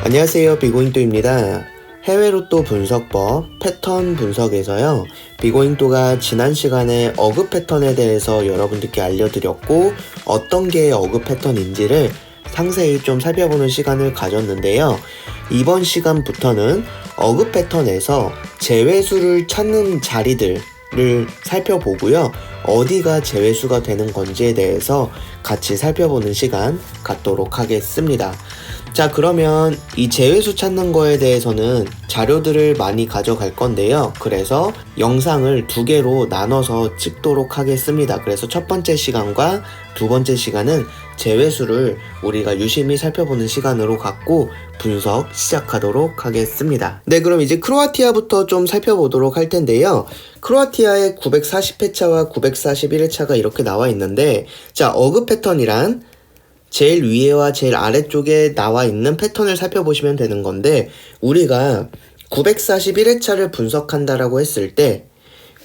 안녕하세요, 비고잉또입니다. 해외로또 분석법 패턴 분석에서요, 비고잉또가 지난 시간에 어급 패턴에 대해서 여러분들께 알려드렸고 어떤 게 어급 패턴인지를 상세히 좀 살펴보는 시간을 가졌는데요. 이번 시간부터는 어급 패턴에서 제외수를 찾는 자리들을 살펴보고요, 어디가 제외수가 되는 건지에 대해서 같이 살펴보는 시간 갖도록 하겠습니다. 자, 그러면 이 제외수 찾는 거에 대해서는 자료들을 많이 가져갈 건데요. 그래서 영상을 두 개로 나눠서 찍도록 하겠습니다. 그래서 첫 번째 시간과 두 번째 시간은 제외수를 우리가 유심히 살펴보는 시간으로 갖고 분석 시작하도록 하겠습니다. 네, 그럼 이제 크로아티아부터 좀 살펴보도록 할 텐데요. 크로아티아의 940회차와 941회차가 이렇게 나와 있는데, 자, 어급 패턴이란 제일 위에와 제일 아래쪽에 나와 있는 패턴을 살펴보시면 되는 건데, 우리가 941회차를 분석한다라고 했을 때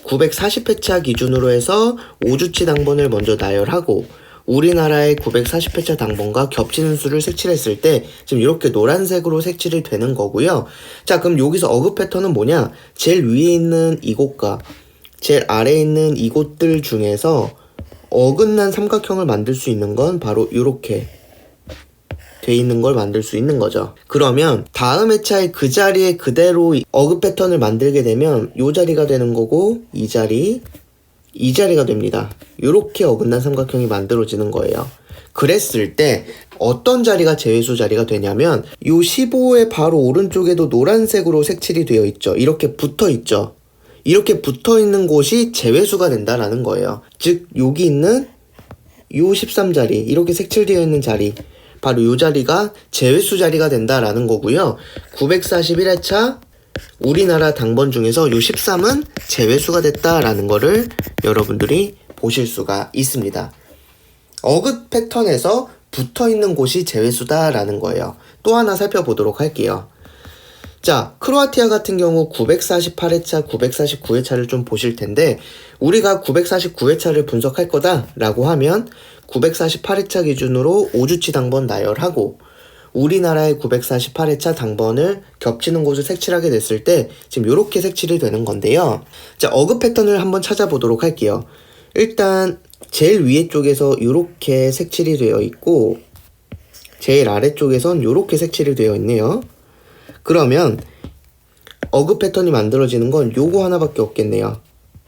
940회차 기준으로 해서 5주치 당번을 먼저 나열하고 우리나라의 940회차 당번과 겹치는 수를 색칠을 했을 때 지금 이렇게 노란색으로 색칠이 되는 거고요. 자, 그럼 여기서 어급 패턴은 뭐냐? 제일 위에 있는 이곳과 제일 아래에 있는 이곳들 중에서 어긋난 삼각형을 만들 수 있는 건 바로 이렇게 돼 있는 걸 만들 수 있는 거죠. 그러면 다음 회차에 그 자리에 그대로 어급 패턴을 만들게 되면 이 자리가 되는 거고 이 자리가 됩니다. 이렇게 어긋난 삼각형이 만들어지는 거예요. 그랬을 때 어떤 자리가 제외수 자리가 되냐면 이 15의 바로 오른쪽에도 노란색으로 색칠이 되어 있죠. 이렇게 붙어 있죠. 이렇게 붙어 있는 곳이 제외수가 된다라는 거예요. 즉 여기 있는 요 13자리, 이렇게 색칠되어 있는 자리, 바로 요 자리가 제외수 자리가 된다라는 거고요. 941회차 우리나라 당번 중에서 요 13은 제외수가 됐다라는 거를 여러분들이 보실 수가 있습니다. 어급 패턴에서 붙어 있는 곳이 제외수다라는 거예요. 또 하나 살펴보도록 할게요. 자, 크로아티아 같은 경우 948회차, 949회차를 좀 보실 텐데, 우리가 949회차를 분석할 거다라고 하면 948회차 기준으로 5주치 당번 나열하고 우리나라의 948회차 당번을 겹치는 곳을 색칠하게 됐을 때 지금 이렇게 색칠이 되는 건데요. 자, 어급 패턴을 한번 찾아보도록 할게요. 일단 제일 위에 쪽에서 이렇게 색칠이 되어 있고 제일 아래쪽에선 이렇게 색칠이 되어 있네요. 그러면 어급 패턴이 만들어지는 건 요거 하나밖에 없겠네요.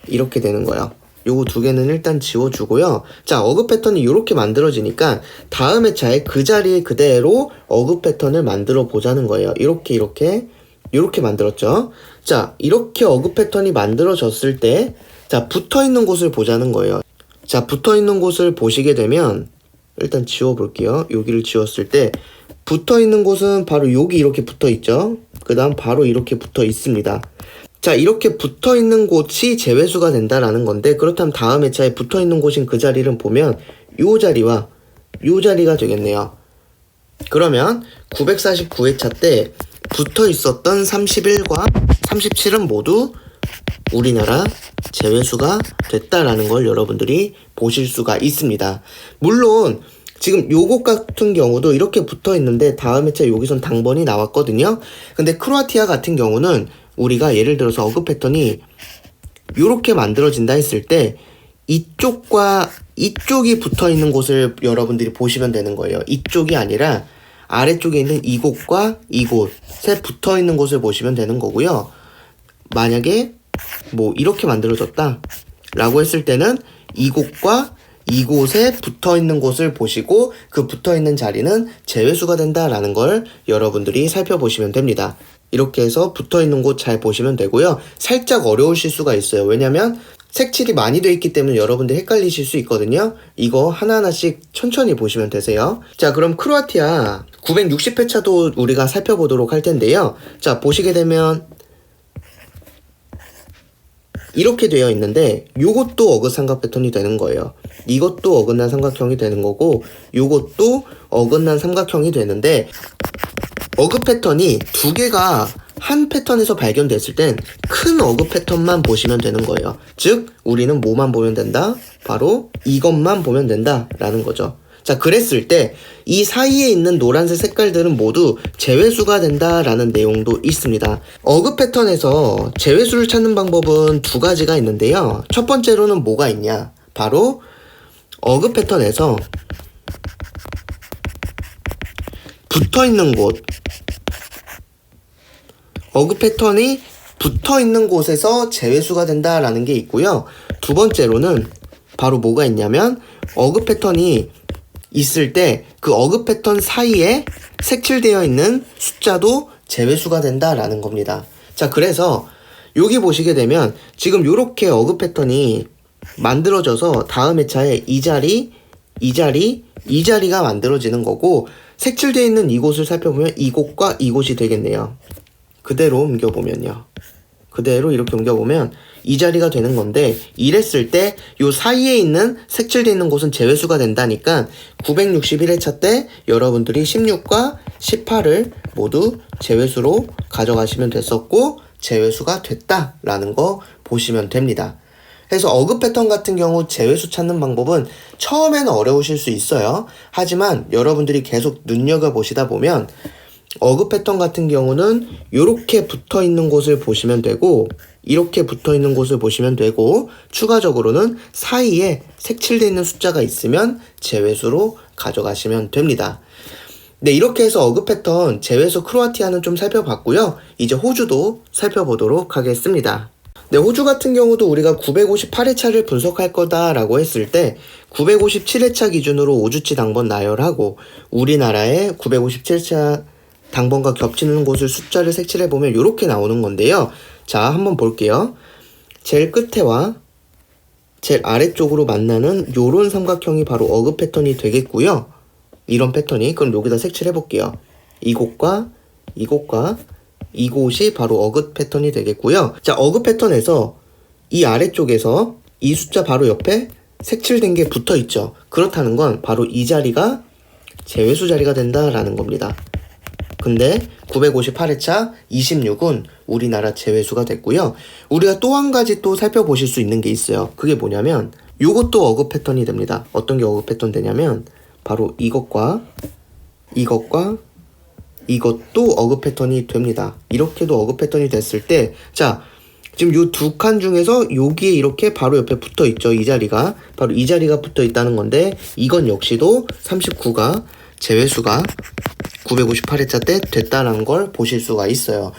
이렇게 되는 거예요. 요거 두 개는 일단 지워주고요. 자, 어급 패턴이 이렇게 만들어지니까 다음 회차에 그 자리에 그대로 어급 패턴을 만들어 보자는 거예요. 이렇게 만들었죠. 자, 이렇게 어급 패턴이 만들어졌을 때, 자, 붙어있는 곳을 보자는 거예요. 자, 붙어있는 곳을 보시게 되면 일단 지워볼게요. 여기를 지웠을 때 붙어있는 곳은 바로 여기 이렇게 붙어있죠. 그 다음 바로 이렇게 붙어 있습니다. 자, 이렇게 붙어있는 곳이 제외수가 된다라는 건데, 그렇다면 다음 회차에 붙어있는 곳인 그 자리를 보면 요 자리와 요 자리가 되겠네요. 그러면 949회차 때 붙어있었던 31과 37은 모두 우리나라 제외수가 됐다라는 걸 여러분들이 보실 수가 있습니다. 물론 지금 요것 같은 경우도 이렇게 붙어 있는데 다음 회차 여기선 당번이 나왔거든요. 근데 크로아티아 같은 경우는 우리가 예를 들어서 어급 패턴이 요렇게 만들어진다 했을 때 이쪽과 이쪽이 붙어 있는 곳을 여러분들이 보시면 되는 거예요. 이쪽이 아니라 아래쪽에 있는 이곳과 이곳에 붙어 있는 곳을 보시면 되는 거고요. 만약에 뭐 이렇게 만들어졌다 라고 했을 때는 이곳과 이곳에 붙어있는 곳을 보시고 그 붙어있는 자리는 제외수가 된다라는 걸 여러분들이 살펴보시면 됩니다. 이렇게 해서 붙어있는 곳 잘 보시면 되고요. 살짝 어려우실 수가 있어요. 왜냐면 색칠이 많이 되어 있기 때문에 여러분들 헷갈리실 수 있거든요. 이거 하나하나씩 천천히 보시면 되세요. 자, 그럼 크로아티아 960회차도 우리가 살펴보도록 할 텐데요. 자, 보시게 되면 이렇게 되어 있는데 요것도 어긋 삼각 패턴이 되는 거예요. 이것도 어긋난 삼각형이 되는 거고 요것도 어긋난 삼각형이 되는데, 어급 패턴이 두 개가 한 패턴에서 발견됐을 땐 큰 어급 패턴만 보시면 되는 거예요. 즉 우리는 뭐만 보면 된다? 바로 이것만 보면 된다 라는 거죠. 자, 그랬을 때 이 사이에 있는 노란색 색깔들은 모두 제외수가 된다라는 내용도 있습니다. 어그 패턴에서 제외수를 찾는 방법은 두 가지가 있는데요. 첫 번째로는 뭐가 있냐? 바로 어그 패턴에서 붙어있는 곳, 어그 패턴이 붙어있는 곳에서 제외수가 된다라는 게 있고요. 두 번째로는 바로 뭐가 있냐면 어그 패턴이 있을 때 그 어그 패턴 사이에 색칠되어 있는 숫자도 제외수가 된다라는 겁니다. 자, 그래서 여기 보시게 되면 지금 요렇게 어그 패턴이 만들어져서 다음 회차에 이 자리, 이 자리, 이 자리가 만들어지는 거고, 색칠되어 있는 이곳을 살펴보면 이곳과 이곳이 되겠네요. 그대로 옮겨보면요. 그대로 이렇게 옮겨보면 이 자리가 되는 건데, 이랬을 때 요 사이에 있는 색칠되어 있는 곳은 제외수가 된다니까 961회차 때 여러분들이 16과 18을 모두 제외수로 가져가시면 됐었고 제외수가 됐다라는 거 보시면 됩니다. 그래서 어그 패턴 같은 경우 제외수 찾는 방법은 처음에는 어려우실 수 있어요. 하지만 여러분들이 계속 눈여겨보시다 보면 어그 패턴 같은 경우는 이렇게 붙어있는 곳을 보시면 되고, 이렇게 붙어있는 곳을 보시면 되고, 추가적으로는 사이에 색칠되어 있는 숫자가 있으면 제외수로 가져가시면 됩니다. 네, 이렇게 해서 어그 패턴 제외수 크로아티아는 좀 살펴봤고요. 이제 호주도 살펴보도록 하겠습니다. 네, 호주 같은 경우도 우리가 958회차를 분석할 거다라고 했을 때 957회차 기준으로 5주치 당번 나열하고 우리나라의 957회차 당번과 겹치는 곳을 숫자를 색칠해보면 이렇게 나오는 건데요. 자, 한번 볼게요. 제일 끝에와 제일 아래쪽으로 만나는 요런 삼각형이 바로 어그 패턴이 되겠고요. 이런 패턴이. 그럼 여기다 색칠해볼게요. 이곳과 이곳과 이곳이 바로 어그 패턴이 되겠고요. 자, 어그 패턴에서 이 아래쪽에서 이 숫자 바로 옆에 색칠된 게 붙어있죠. 그렇다는 건 바로 이 자리가 제외수 자리가 된다라는 겁니다. 근데 958회차 26은 우리나라 제외수가 됐고요. 우리가 또 한 가지 또 살펴보실 수 있는 게 있어요. 그게 뭐냐면 요것도 어그 패턴이 됩니다. 어떤 게 어그 패턴 되냐면 바로 이것과 이것과 이것도 어그 패턴이 됩니다. 이렇게도 어그 패턴이 됐을 때, 자, 지금 요 두 칸 중에서 여기에 이렇게 바로 옆에 붙어 있죠. 이 자리가 바로 이 자리가 붙어 있다는 건데, 이건 역시도 39가 제외수가 958회차 때 됐다는 걸 보실 수가 있어요.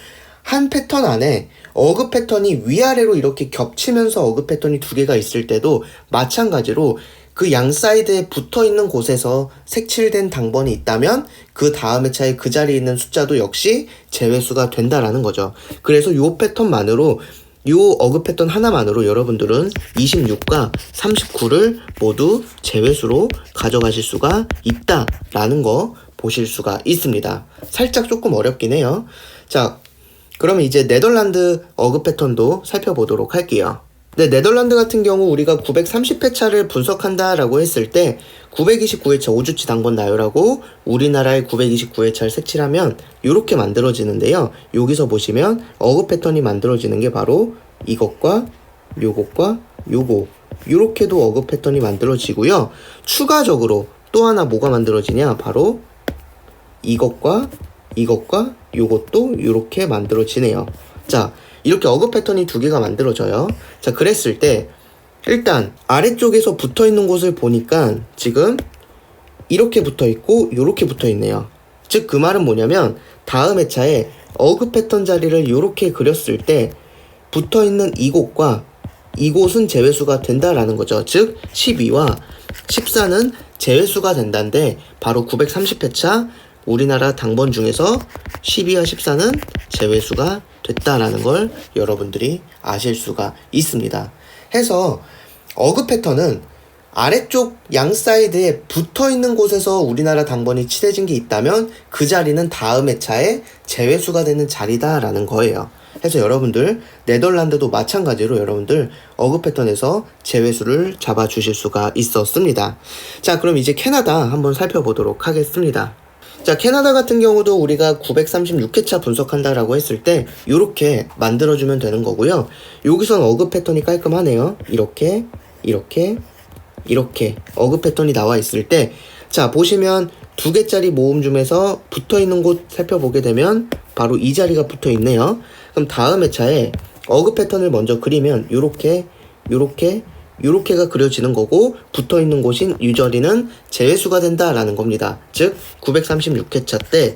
한 패턴 안에 어그 패턴이 위아래로 이렇게 겹치면서 어그 패턴이 두 개가 있을 때도 마찬가지로 그 양 사이드에 붙어 있는 곳에서 색칠된 당번이 있다면 그 다음 회차에 그 자리에 있는 숫자도 역시 제외수가 된다라는 거죠. 그래서 요 패턴만으로, 요 어그 패턴 하나만으로 여러분들은 26과 39를 모두 제외수로 가져가실 수가 있다라는 거 보실 수가 있습니다. 살짝 조금 어렵긴 해요. 자, 그러면 이제 네덜란드 어그 패턴도 살펴보도록 할게요. 네, 네덜란드 같은 경우 우리가 930회차를 분석한다라고 했을 때 929회차 5주치 당번 나열하고 우리나라의 929회차를 색칠하면 이렇게 만들어지는데요. 여기서 보시면 어그 패턴이 만들어지는 게 바로 이것과 요것과 요거, 이렇게도 어그 패턴이 만들어지고요. 추가적으로 또 하나 뭐가 만들어지냐, 바로 이것과 이것과 요것도 이렇게 만들어지네요. 자, 이렇게 어그 패턴이 두 개가 만들어져요. 자, 그랬을 때 일단 아래쪽에서 붙어있는 곳을 보니까 지금 이렇게 붙어있고 이렇게 붙어있네요. 즉 그 말은 뭐냐면 다음 회차에 어그 패턴 자리를 이렇게 그렸을 때 붙어있는 이곳과 이곳은 제외수가 된다라는 거죠. 즉 12와 14는 제외수가 된다는데 바로 930회차 우리나라 당번 중에서 12와 14는 제외수가 됐다라는 걸 여러분들이 아실 수가 있습니다. 해서 어그 패턴은 아래쪽 양 사이드에 붙어있는 곳에서 우리나라 당번이 칠해진 게 있다면 그 자리는 다음 회차에 제외수가 되는 자리다라는 거예요. 해서 여러분들 네덜란드도 마찬가지로 여러분들 어그 패턴에서 제외수를 잡아 주실 수가 있었습니다. 자, 그럼 이제 캐나다 한번 살펴보도록 하겠습니다. 자, 캐나다 같은 경우도 우리가 936회차 분석한다라고 했을 때 이렇게 만들어주면 되는 거고요. 여기선 어그 패턴이 깔끔하네요. 이렇게 이렇게 이렇게 어그 패턴이 나와 있을 때 자, 보시면 2개짜리 모음 중에서 붙어있는 곳 살펴보게 되면 바로 이 자리가 붙어있네요. 그럼 다음 회차에 어그 패턴을 먼저 그리면 요렇게가 그려지는 거고, 붙어있는 곳인 유저리는 제외수가 된다라는 겁니다. 즉 936회차 때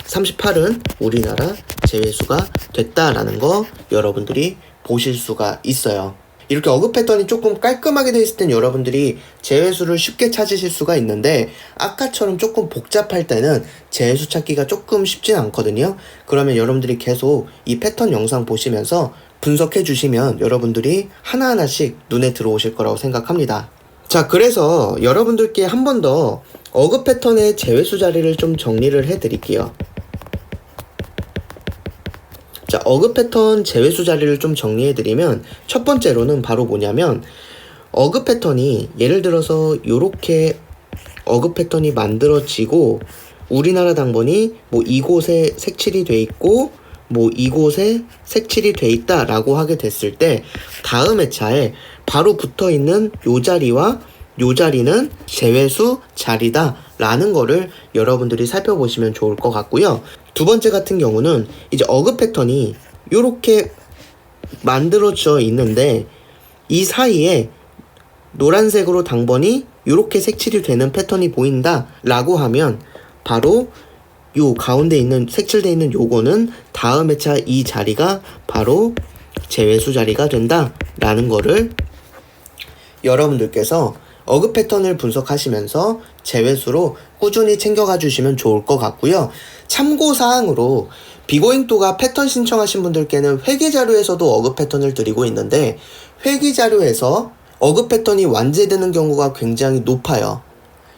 38은 우리나라 제외수가 됐다라는 거 여러분들이 보실 수가 있어요. 이렇게 어그 패턴이 조금 깔끔하게 되어 있을 땐 여러분들이 제외수를 쉽게 찾으실 수가 있는데, 아까처럼 조금 복잡할 때는 제외수 찾기가 조금 쉽진 않거든요. 그러면 여러분들이 계속 이 패턴 영상 보시면서 분석해 주시면 여러분들이 하나하나씩 눈에 들어오실 거라고 생각합니다. 자, 그래서 여러분들께 한 번 더 어그 패턴의 제외수 자리를 좀 정리를 해 드릴게요. 자, 어그 패턴 제외수 자리를 좀 정리해드리면, 첫 번째로는 바로 뭐냐면, 어그 패턴이 예를 들어서 요렇게 어그 패턴이 만들어지고, 우리나라 당번이 뭐 이곳에 색칠이 돼 있고 뭐 이곳에 색칠이 돼 있다 라고 하게 됐을 때, 다음 회차에 바로 붙어있는 요 자리와 요 자리는 제외수 자리다 라는 거를 여러분들이 살펴보시면 좋을 것 같고요. 두 번째 같은 경우는 이제 어그 패턴이 요렇게 만들어져 있는데, 이 사이에 노란색으로 당번이 요렇게 색칠이 되는 패턴이 보인다 라고 하면, 바로 요 가운데 있는 색칠되어 있는 요거는 다음 회차 이 자리가 바로 제외수 자리가 된다 라는 거를 여러분들께서 어그 패턴을 분석하시면서 제외수로 꾸준히 챙겨가 주시면 좋을 것 같고요. 참고사항으로 비고잉또가 패턴 신청하신 분들께는 회계자료에서도 어그 패턴을 드리고 있는데, 회계자료에서 어그 패턴이 완제되는 경우가 굉장히 높아요.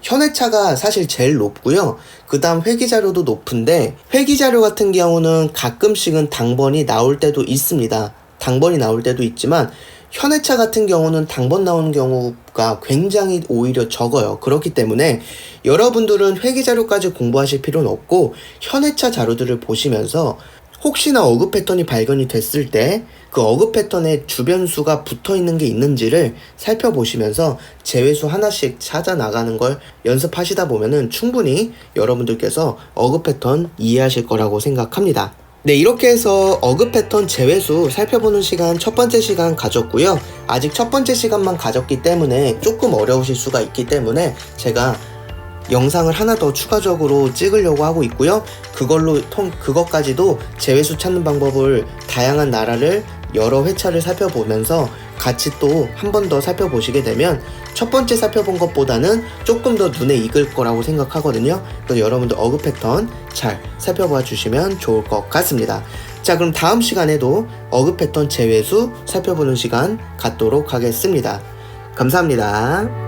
현회차가 사실 제일 높고요. 그 다음 회계자료도 높은데, 회계자료 같은 경우는 가끔씩은 당번이 나올 때도 있습니다. 당번이 나올 때도 있지만 현회차 같은 경우는 당번 나오는 경우가 굉장히 오히려 적어요. 그렇기 때문에 여러분들은 회계자료까지 공부하실 필요는 없고, 현회차 자료들을 보시면서 혹시나 어그 패턴이 발견이 됐을 때 그 어그 패턴에 주변수가 붙어있는 게 있는지를 살펴보시면서 제외수 하나씩 찾아 나가는 걸 연습하시다 보면은 충분히 여러분들께서 어그 패턴 이해하실 거라고 생각합니다. 네, 이렇게 해서 어그 패턴 제외수 살펴보는 시간 첫 번째 시간 가졌고요. 아직 첫 번째 시간만 가졌기 때문에 조금 어려우실 수가 있기 때문에 제가 영상을 하나 더 추가적으로 찍으려고 하고 있고요. 그것까지도 제외수 찾는 방법을 다양한 나라를 여러 회차를 살펴보면서 같이 또 한 번 더 살펴보시게 되면 첫 번째 살펴본 것보다는 조금 더 눈에 익을 거라고 생각하거든요. 그래서 여러분들 어그 패턴 잘 살펴봐 주시면 좋을 것 같습니다. 자, 그럼 다음 시간에도 어그 패턴 제외수 살펴보는 시간 갖도록 하겠습니다. 감사합니다.